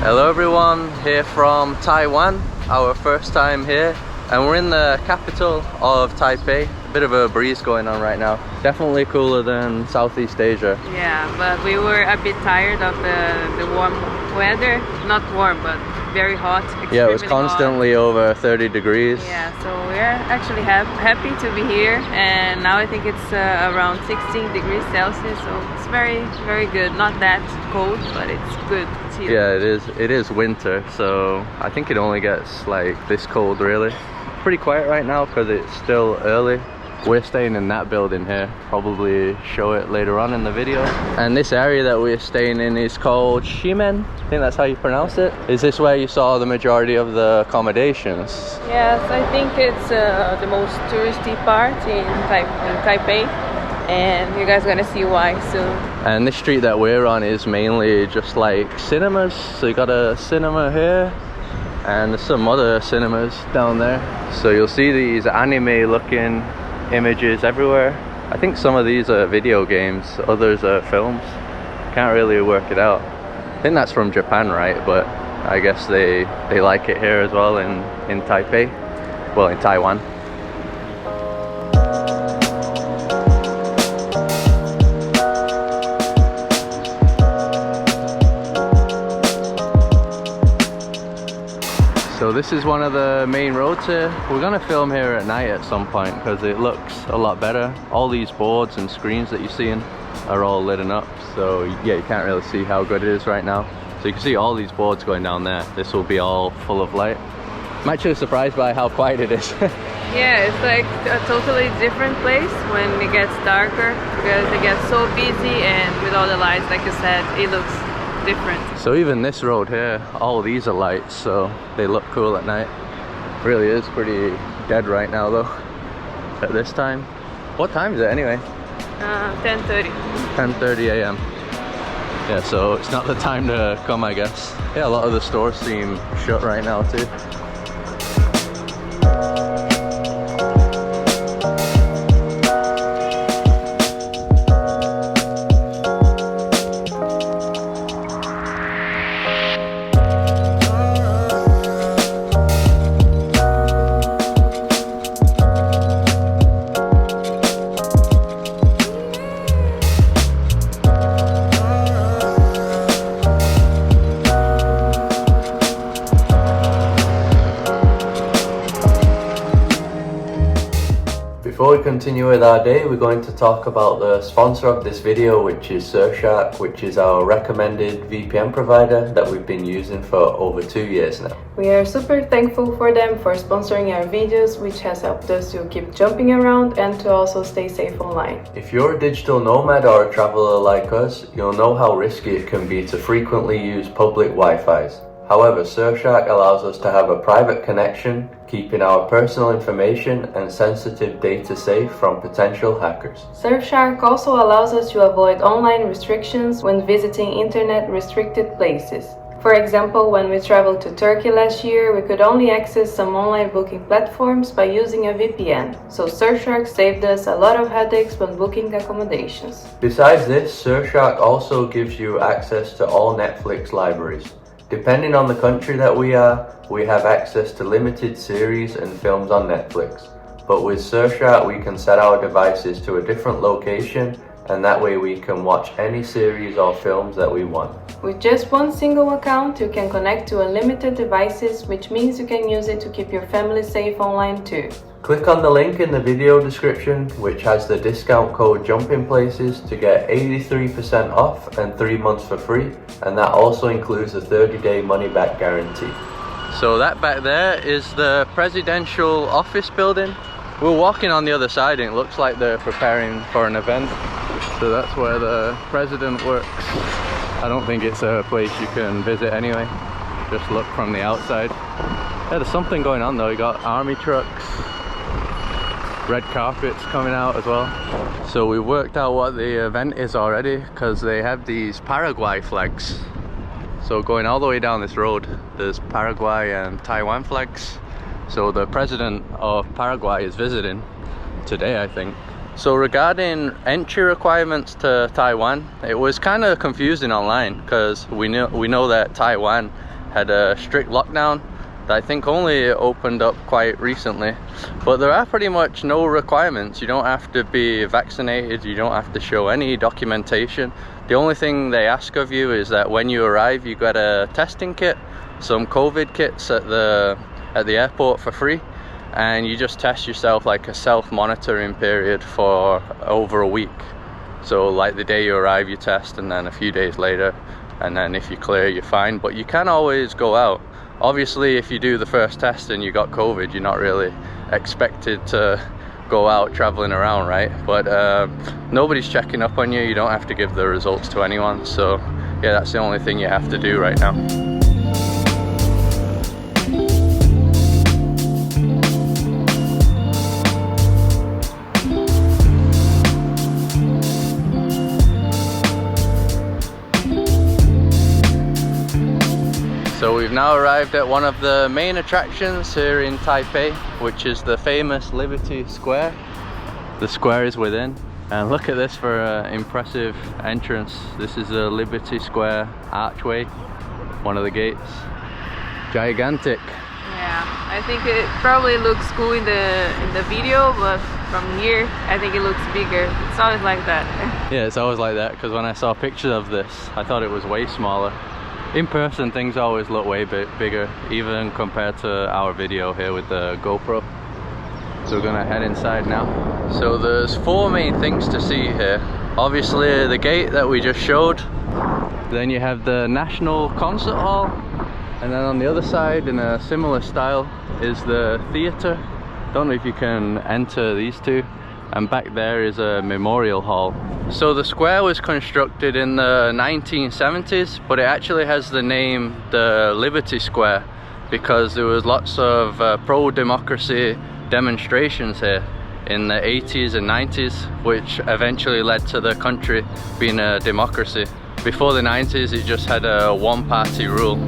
Hello everyone, here from Taiwan, our first time here, and we're in the capital of Taipei. A bit of a breeze going on right now. Definitely cooler than Southeast Asia. Yeah, but we were a bit tired of the warm weather. Not warm, but very hot. Yeah, it was constantly over 30 degrees. Yeah, so we're actually happy to be here, and now I think it's around 16 degrees Celsius, so it's very, very good. Not that cold, but it's good. Yeah, it is winter, so I think it only gets like this cold really. Pretty quiet right now because it's still early. We're staying in that building here, probably show it later on in the video. And this area that we're staying in is called Shimen. I think that's how you pronounce it. Is this where you saw the majority of the accommodations? Yes, I think it's the most touristy part in Taipei, and you guys are gonna see why soon. And this street that we're on is mainly just like cinemas. So you got a cinema here, and there's some other cinemas down there. So you'll see these anime looking images everywhere. I think some of these are video games, others are films. Can't really work it out. I think that's from Japan, right? But I guess they like it here as well in Taipei. Well, in Taiwan. So this is one of the main roads here. We're gonna film here at night at some point because it looks a lot better. All these boards and screens that you're seeing are all lit up. So yeah, you can't really see how good it is right now. So you can see all these boards going down there. This will be all full of light. I'm actually surprised by how quiet it is. Yeah, it's like a totally different place when it gets darker because it gets so busy, and with all the lights, like you said, it looks different. So even this road here, all these are lights, so they look cool at night. Really is pretty dead right now though, at this time. What time is it anyway? 10:30. 10:30 a.m. Yeah, so it's not the time to come, I guess. Yeah, a lot of the stores seem shut right now too. Before we continue with our day, we're going to talk about the sponsor of this video, which is Surfshark, which is our recommended VPN provider that we've been using for over 2 years now. We are super thankful for them for sponsoring our videos, which has helped us to keep jumping around and to also stay safe online. If you're a digital nomad or a traveler like us, you'll know how risky it can be to frequently use public Wi-Fis. However, Surfshark allows us to have a private connection, keeping our personal information and sensitive data safe from potential hackers. Surfshark also allows us to avoid online restrictions when visiting internet-restricted places. For example, when we traveled to Turkey last year, we could only access some online booking platforms by using a VPN, so Surfshark saved us a lot of headaches when booking accommodations. Besides this, Surfshark also gives you access to all Netflix libraries. Depending on the country that we are, we have access to limited series and films on Netflix. But with Surfshark, we can set our devices to a different location, and that way we can watch any series or films that we want. With just one single account, you can connect to unlimited devices, which means you can use it to keep your family safe online too. Click on the link in the video description, which has the discount code Jumping Places to get 83% off and 3 months for free, and that also includes a 30-day money-back guarantee. So that back there is the presidential office building. We're walking on the other side and it looks like they're preparing for an event. So that's where the president works. I don't think it's a place you can visit anyway. Just look from the outside. Yeah, there's something going on though. You got army trucks, red carpets coming out as well. So we worked out what the event is already because they have these Paraguay flags. So going all the way down this road, there's Paraguay and Taiwan flags. So the president of Paraguay is visiting today, I think. So regarding entry requirements to Taiwan, it was kind of confusing online because we know that Taiwan had a strict lockdown that I think only opened up quite recently, but there are pretty much no requirements. You don't have to be vaccinated, you don't have to show any documentation. The only thing they ask of you is that when you arrive you get a testing kit, some COVID kits at the airport for free, and you just test yourself like a self-monitoring period for over a week. So like the day you arrive you test, and then a few days later, and then if you're clear you're fine. But you can always go out. Obviously if you do the first test and you got COVID, you're not really expected to go out traveling around, right? But nobody's checking up on you, you don't have to give the results to anyone. So yeah, that's the only thing you have to do right now. So we've now arrived at one of the main attractions here in Taipei, which is the famous Liberty Square. The square is within, and look at this for an impressive entrance. This is the Liberty Square archway, one of the gates. Gigantic. Yeah, I think it probably looks cool in the video, but from here I think it looks bigger. It's always like that. Yeah, it's always like that, because when I saw pictures of this I thought it was way smaller. In person things always look way bigger, even compared to our video here with the GoPro. So we're gonna head inside now. So there's 4 main things to see here. Obviously the gate that we just showed, then you have the National Concert Hall, and then on the other side in a similar style is the theatre. Don't know if you can enter these two. And back there is a memorial hall. So the square was constructed in the 1970s, but it actually has the name the Liberty Square because there was lots of pro-democracy demonstrations here in the 80s and 90s, which eventually led to the country being a democracy. Before the 90s it just had a one-party rule.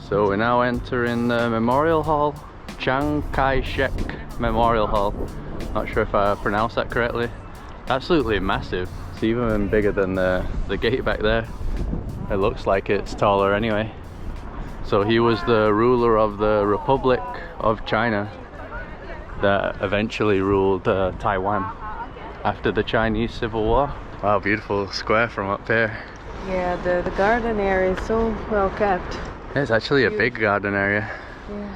So we're now entering the Memorial Hall, kai-shek Memorial Hall. Not sure if I pronounced that correctly. Absolutely massive. It's even bigger than the gate back there. It looks like it's taller anyway. So he was the ruler of the Republic of China that eventually ruled Taiwan after the Chinese Civil War. Wow, beautiful square from up here. Yeah, the garden area is so well kept. It's actually a big garden area. Yeah.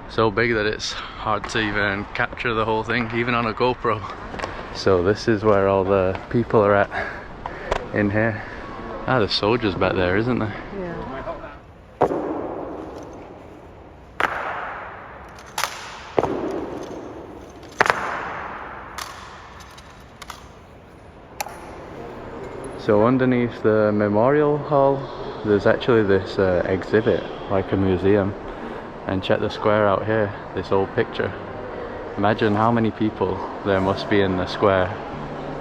So big that it's hard to even capture the whole thing, even on a GoPro. So this is where all the people are at in here. Ah, there's soldiers back there, isn't there? Yeah. So underneath the Memorial Hall, there's actually this exhibit, like a museum. And check the square out here, this old picture. Imagine how many people there must be in the square.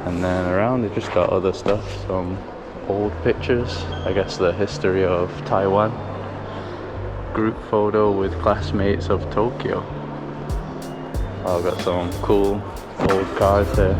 And then around they just got other stuff, some old pictures, I guess the history of Taiwan. Group photo with classmates of Tokyo. I've got some cool old cars there.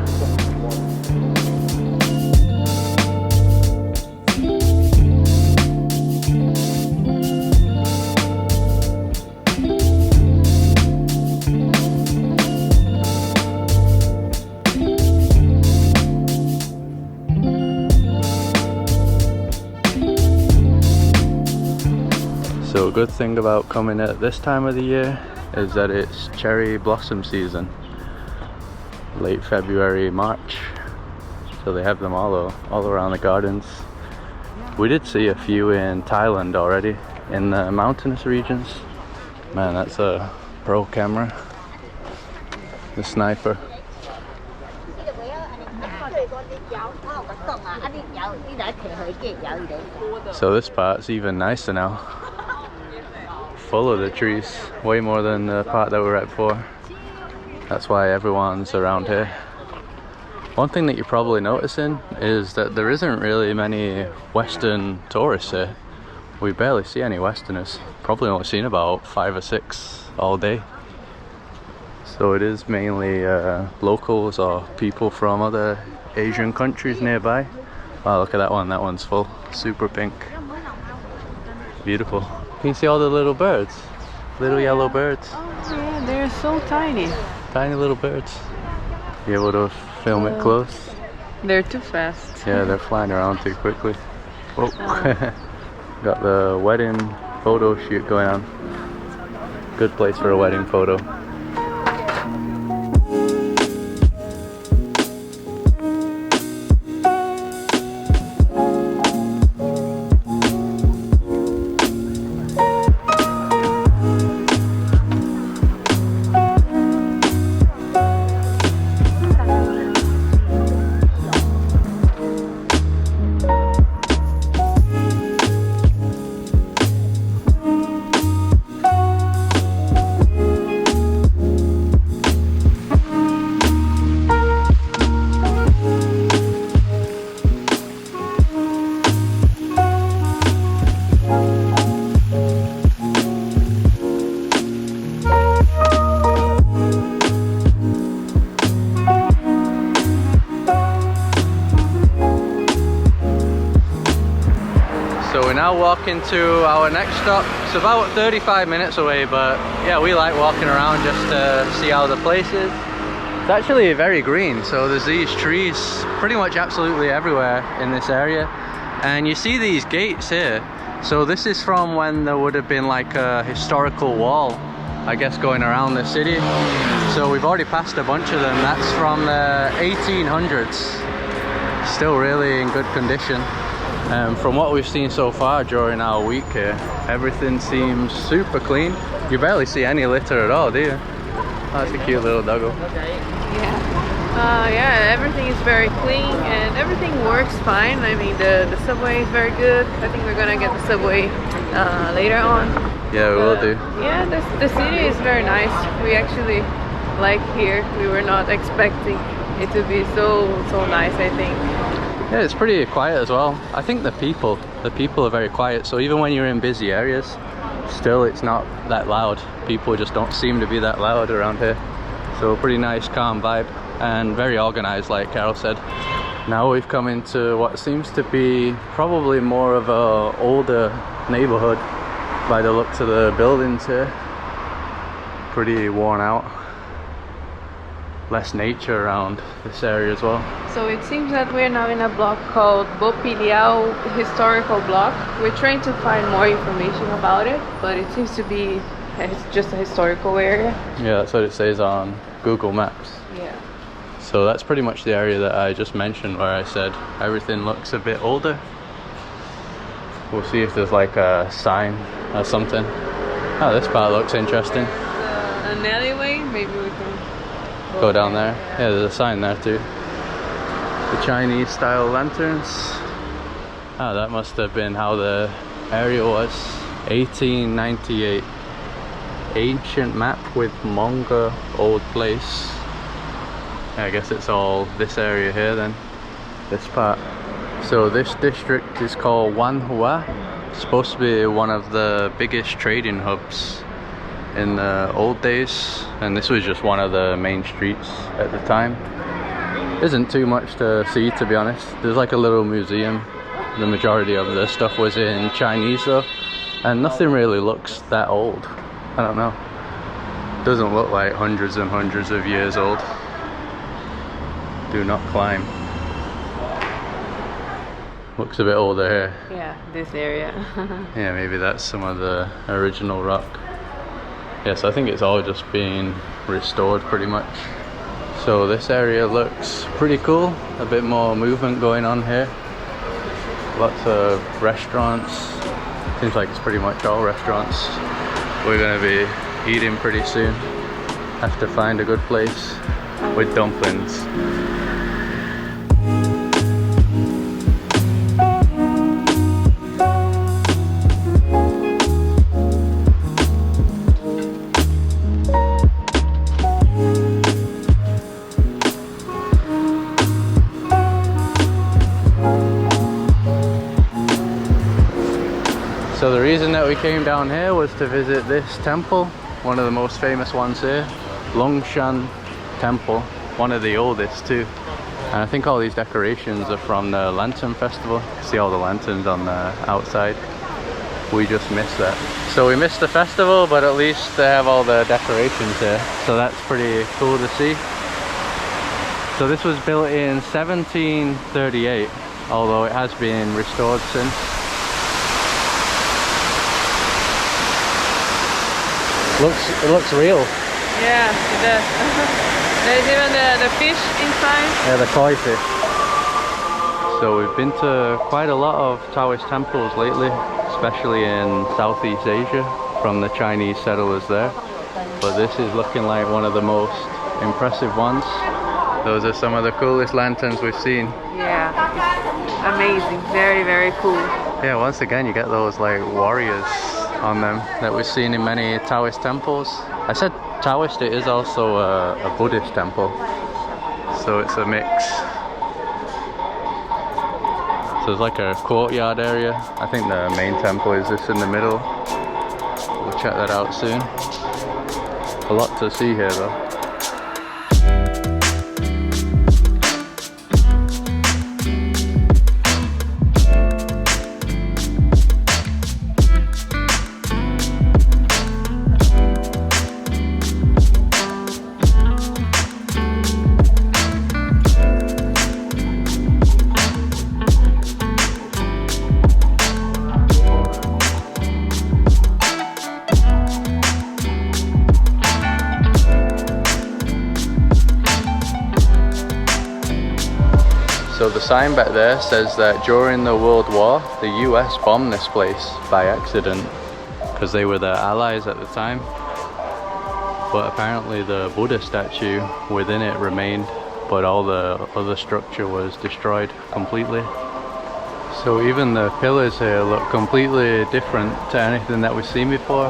So a good thing about coming at this time of the year is that it's cherry blossom season. Late February, March. So they have them all around the gardens. We did see a few in Thailand already, in the mountainous regions. Man, that's a pro camera. The sniper. So this part's even nicer now. Full of the trees, way more than the part that we were at before. That's why everyone's around here. One thing that you're probably noticing is that there isn't really many Western tourists here. we barely see any Westerners. Probably only seen about 5 or 6 all day. So it is mainly locals or people from other Asian countries nearby. Wow, look at that one. That one's full. Super pink. Beautiful. Can you see all the little birds? Little yellow birds. Oh yeah, they're so tiny. Tiny little birds. You able to film it close? They're too fast. Yeah, they're flying around too quickly. Oh, got the wedding photo shoot going on. Good place for a wedding photo. Now walking to our next stop. It's about 35 minutes away, but yeah, we like walking around just to see how the place is. It's actually very green, so there's these trees pretty much absolutely everywhere in this area. And you see these gates here. So this is from when there would have been like a historical wall, I guess, going around the city. So we've already passed a bunch of them. That's from the 1800s. Still really in good condition. From what we've seen so far during our week here, everything seems super clean. You barely see any litter at all, do you? Oh, that's a cute little doggo. Yeah, everything is very clean and everything works fine. I mean, the subway is very good. I think we're gonna get the subway later on. Yeah, we will do. Yeah, the city is very nice. We actually like here. We were not expecting it to be so nice, I think. Yeah, it's pretty quiet as well. I think the people are very quiet. So even when you're in busy areas, still it's not that loud. People just don't seem to be that loud around here. So pretty nice, calm vibe and very organized, like Carol said. Now we've come into what seems to be probably more of a older neighborhood by the looks of the buildings here. Pretty worn out. Less nature around this area as well. So it seems that we're now in a block called Bopiliao Historical Block. We're trying to find more information about it, but it seems to be just a historical area. Yeah, that's what it says on Google Maps. Yeah. So that's pretty much the area that I just mentioned where I said everything looks a bit older. We'll see if there's like a sign or something. Oh, this part looks interesting. An alleyway, maybe we can go down there. Yeah, there's a sign there too. The Chinese style lanterns. Oh, that must have been how the area was. 1898. Ancient map with Mongol old place. Yeah, I guess it's all this area here then. This part. So this district is called Wan Hua. It's supposed to be one of the biggest trading hubs in the old days, and this was just one of the main streets at the time. Isn't too much to see, to be honest. There's like a little museum. The majority of the stuff was in Chinese though, and nothing really looks that old. I don't know. Doesn't look like hundreds and hundreds of years old. Do not climb. Looks a bit older here. Yeah, this area. Yeah, maybe that's some of the original rock. Yes, I think it's all just being restored pretty much. So this area looks pretty cool. A bit more movement going on here. Lots of restaurants. Seems like it's pretty much all restaurants. We're gonna be eating pretty soon. Have to find a good place with dumplings. So So the reason that we came down here was to visit this temple, one of the most famous ones here, Longshan Temple, one of the oldest too. And I think all these decorations are from the Lantern Festival. See all the lanterns on the outside. We just missed that. So we missed the festival, but at least they have all the decorations here. So that's pretty cool to see. So this was built in 1738, although it has been restored since. It looks real. Yeah, it does. There's even the fish inside. Yeah, the koi fish. So we've been to quite a lot of Taoist temples lately, especially in Southeast Asia from the Chinese settlers there. But this is looking like one of the most impressive ones. Those are some of the coolest lanterns we've seen. Yeah, it's amazing. Very, very cool. Yeah, once again you get those like warriors on them that we've seen in many Taoist temples. I said Taoist, it is also a Buddhist temple, so it's a mix. So there's like a courtyard area. I think the main temple is just in the middle. We'll check that out soon. A lot to see here though. So the sign back there says that during the World War, the US bombed this place by accident because they were their allies at the time. But apparently the Buddha statue within it remained, but all the other structure was destroyed completely. So even the pillars here look completely different to anything that we've seen before.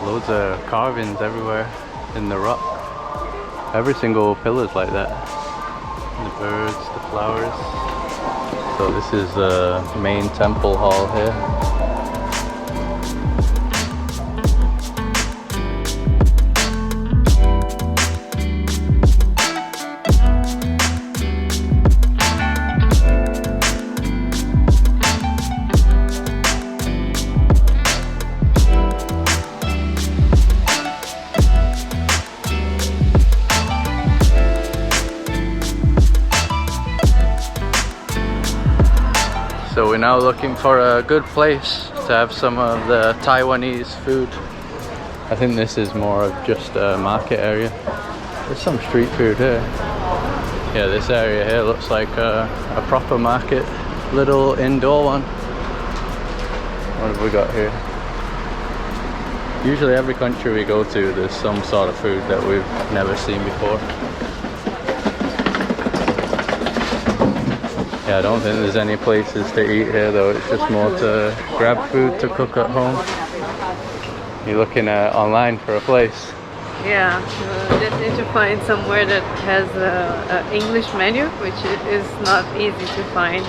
Loads of carvings everywhere in the rock. Every single pillar's like that. The birds, the flowers. So this is the main temple hall here. So we're now looking for a good place to have some of the Taiwanese food. I think this is more of just a market area. There's some street food here. Yeah, this area here looks like a proper market. Little indoor one. What have we got here? Usually every country we go to, there's some sort of food that we've never seen before. Yeah, I don't think there's any places to eat here though, it's just more to grab food to cook at home. You're looking online for a place. Yeah, just need to find somewhere that has an English menu, which is not easy to find.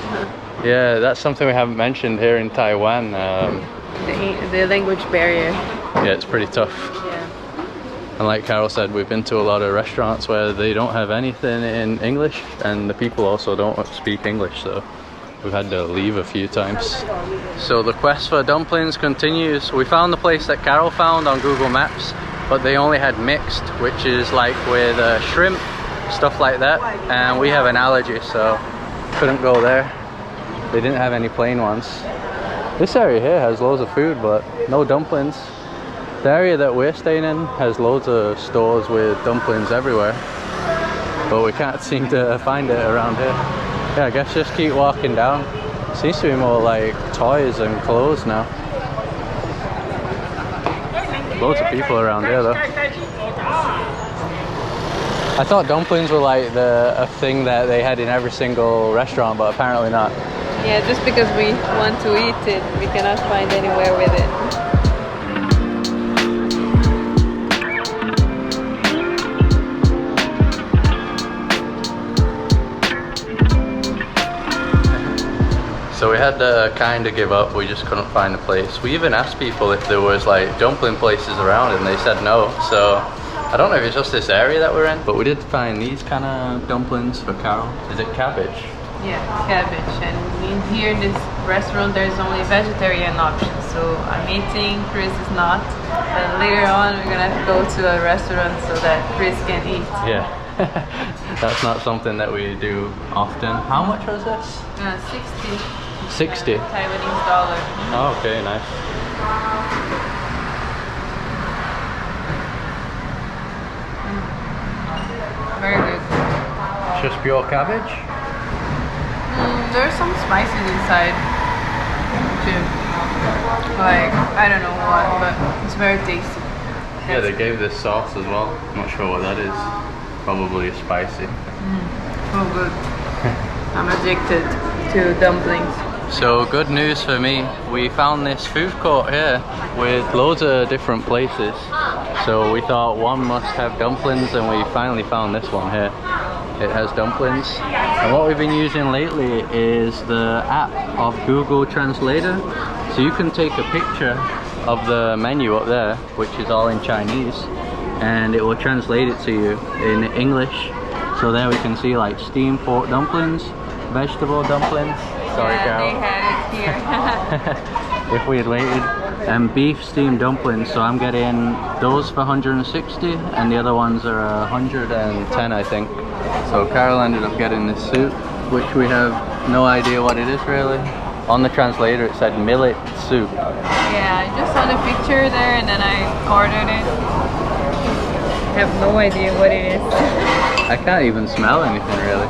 Yeah, that's something we haven't mentioned here in Taiwan. The language barrier. Yeah, it's pretty tough. And like Carol said, we've been to a lot of restaurants where they don't have anything in English, and the people also don't speak English, so we've had to leave a few times. So the quest for dumplings continues. We found the place that Carol found on Google Maps, but they only had mixed, which is like with shrimp, stuff like that, and we have an allergy, so couldn't go there. They didn't have any plain ones. This area here has loads of food, but no dumplings. The area that we're staying in has loads of stores with dumplings everywhere, but we can't seem to find it around here. Yeah, I guess just keep walking down. Seems to be more like toys and clothes now. Loads of people around here though. I thought dumplings were like a thing that they had in every single restaurant, but apparently not. Yeah, just because we want to eat it, we cannot find anywhere with it. So we had to kind of give up, we just couldn't find a place. We even asked people if there was like dumpling places around and they said no. So I don't know if it's just this area that we're in, but we did find these kind of dumplings for Carol. Is it cabbage? Yeah, cabbage. And in here in this restaurant there's only vegetarian options. So I'm eating, Chris is not. And later on we're gonna have to go to a restaurant so that Chris can eat. Yeah. That's not something that we do often. How much was this? 60. 60? Taiwanese dollar. Oh, okay, nice. Very good. Just pure cabbage? There's some spices inside too. Like, I don't know what, but it's very tasty. Yeah, they gave this sauce as well. I'm not sure what that is. Probably spicy. Oh, good. I'm addicted to dumplings. So good news for me, we found this food court here with loads of different places. So we thought one must have dumplings and we finally found this one here. It has dumplings. And what we've been using lately is the app of Google Translator. So you can take a picture of the menu up there, which is all in Chinese, and it will translate it to you in English. So there we can see like steamed pork dumplings, vegetable dumplings. Sorry, Carol. They had it here. If we had waited. And beef steamed dumplings. So I'm getting those for 160, and the other ones are 110, I think. So Carol ended up getting this soup, which we have no idea what it is really. On the translator it said millet soup. Yeah, I just saw the picture there and then I ordered it. I have no idea what it is. I can't even smell anything really.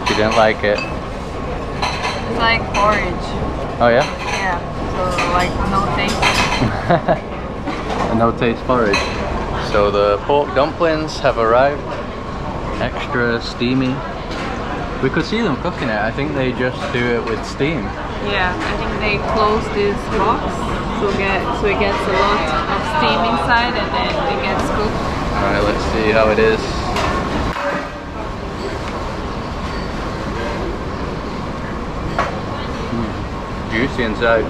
She didn't like it. It's like porridge. Oh yeah? Yeah, so like no taste. A no taste porridge. So the pork dumplings have arrived. Extra steamy. We could see them cooking it. I think they just do it with steam. Yeah, I think they close this box so it gets a lot of steam inside and then it gets cooked. Alright, let's see how it is. Juicy inside.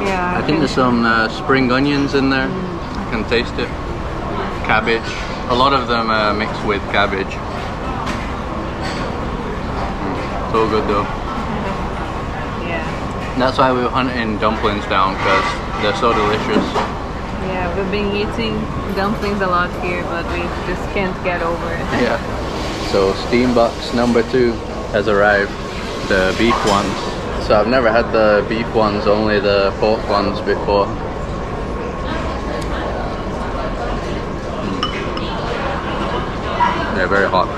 Yeah. I think there's some spring onions in there. I can taste it. Cabbage. A lot of them are mixed with cabbage. So good though. Yeah. That's why we were hunting dumplings down, because they're so delicious. Yeah, we've been eating dumplings a lot here, but we just can't get over it. Yeah. So steam box number 2 has arrived. The beef ones. So I've never had the beef ones, only the pork ones before. They're very hot.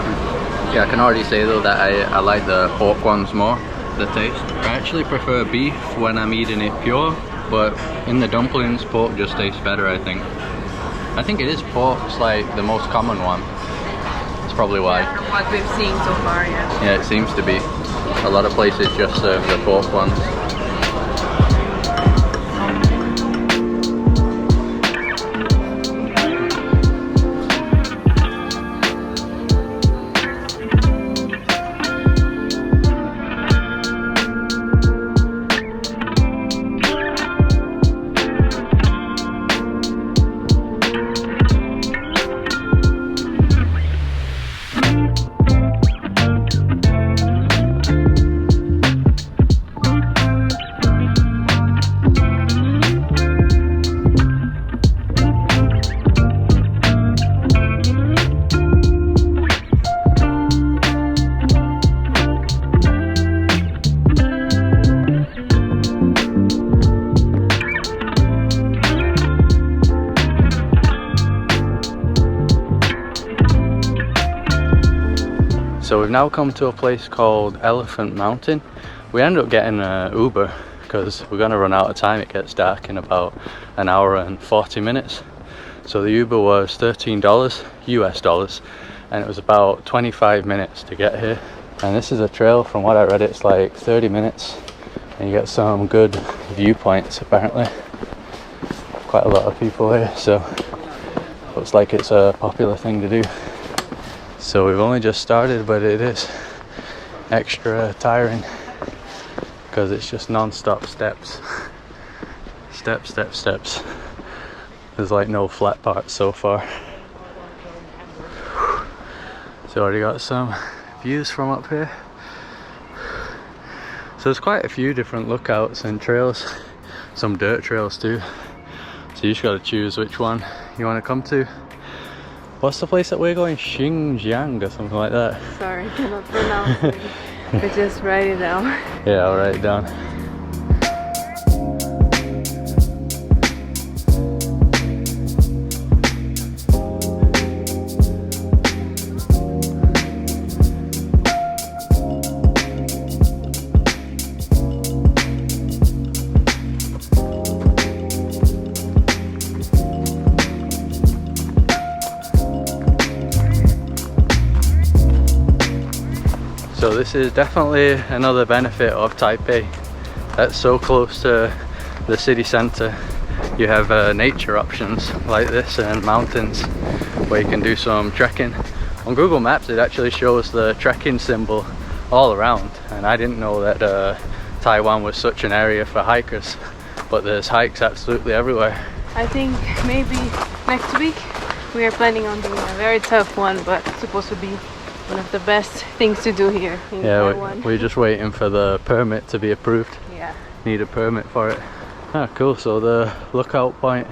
Yeah, I can already say though that I like the pork ones more, the taste. I actually prefer beef when I'm eating it pure, but in the dumplings, pork just tastes better, I think. I think it is pork, it's like the most common one. That's probably why. Yeah, from what we've seen so far, yeah. Yeah, it seems to be. A lot of places just serve the pork ones. So we've now come to a place called Elephant Mountain. We ended up getting an Uber because we're going to run out of time. It gets dark in about an hour and 40 minutes. So the Uber was $13 US dollars, and it was about 25 minutes to get here. And this is a trail, from what I read it's like 30 minutes and you get some good viewpoints apparently. Quite a lot of people here, so looks like it's a popular thing to do. So we've only just started, but it is extra tiring because it's just non-stop steps. Steps, steps, steps. There's like no flat parts so far. So already got some views from up here. So there's quite a few different lookouts and trails, some dirt trails too. So you just got to choose which one you want to come to. What's the place that we're going? Xinjiang or something like that? Sorry, cannot pronounce it. But just write it down. Yeah, I'll write it down. So this is definitely another benefit of Taipei. That's so close to the city centre. You have nature options like this and mountains where you can do some trekking. On Google Maps it actually shows the trekking symbol all around, and I didn't know that Taiwan was such an area for hikers, but there's hikes absolutely everywhere. I think maybe next week we are planning on doing a very tough one, but it's supposed to be one of the best things to do here in Taiwan. We're just waiting for the permit to be approved. Yeah. Need a permit for it. Ah, cool. So the lookout point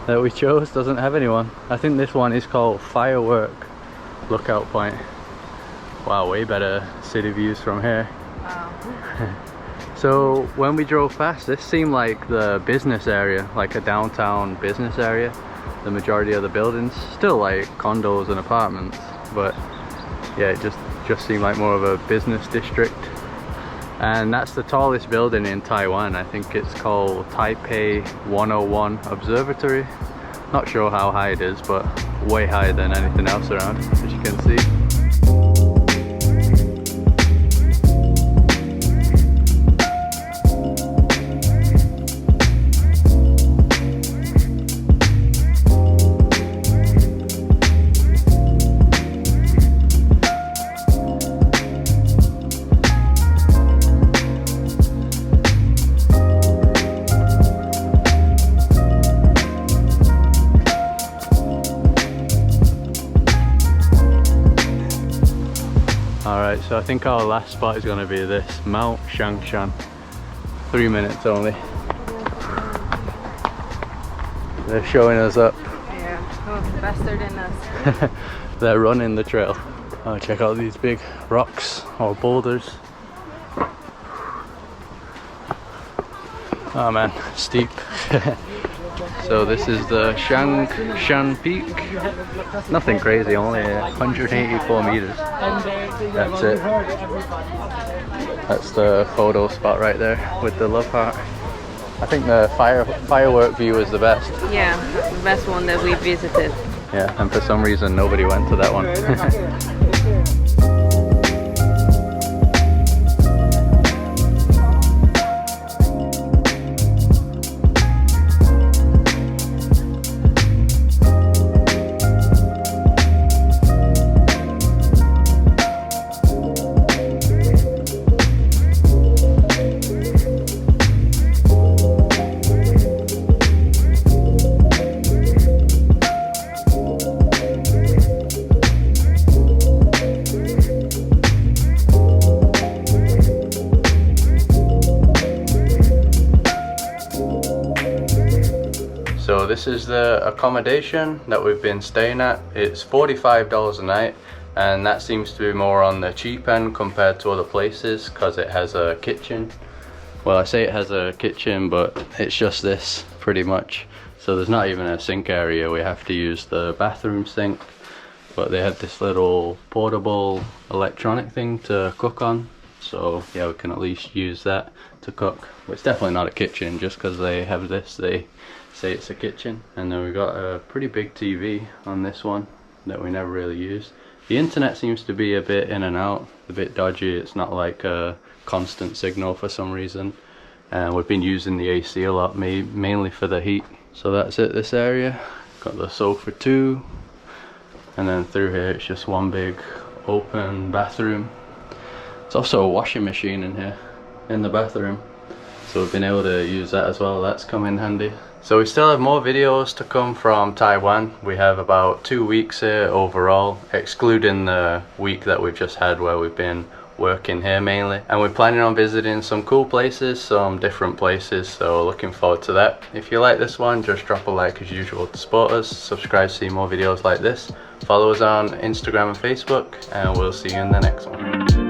that we chose doesn't have anyone. I think this one is called Firework Lookout Point. Wow, way better city views from here. Wow. So when we drove past, this seemed like the business area, like a downtown business area. The majority of the buildings, still like condos and apartments, but yeah, it just seemed like more of a business district. And that's the tallest building in Taiwan. I think it's called Taipei 101 Observatory. Not sure how high it is, but way higher than anything else around, as you can see. Alright, so I think our last spot is going to be this, Mount Shangshan. 3 minutes only. They're showing us up. Yeah, oh, faster than us. They're running the trail. Oh, check out these big rocks or boulders. Oh man, steep. So this is the Shangshan Peak. Nothing crazy, only 184 meters. That's it. That's the photo spot right there with the love heart. I think the firework view is the best. Yeah, the best one that we visited. Yeah, and for some reason nobody went to that one. So this is the accommodation that we've been staying at. It's $45 a night, and that seems to be more on the cheap end compared to other places because it has a kitchen. Well, I say it has a kitchen, but it's just this pretty much. So there's not even a sink area. We have to use the bathroom sink, but they have this little portable electronic thing to cook on. So yeah, we can at least use that to cook. But it's definitely not a kitchen. Just because they have this, they say it's a kitchen. And then we got a pretty big TV on this one that we never really use. The internet seems to be a bit in and out, a bit dodgy. It's not like a constant signal for some reason. And we've been using the AC a lot, mainly for the heat. So that's it, this area. Got the sofa too, and then through here it's just one big open bathroom. There's also a washing machine in here in the bathroom, so we've been able to use that as well. That's come in handy. So we still have more videos to come from Taiwan. We have about 2 weeks here overall, excluding the week that we've just had where we've been working here mainly, and we're planning on visiting some cool places, some different places, so looking forward to that. If you like this one, just drop a like as usual to support us, subscribe to see more videos like this, follow us on Instagram and Facebook, and we'll see you in the next one.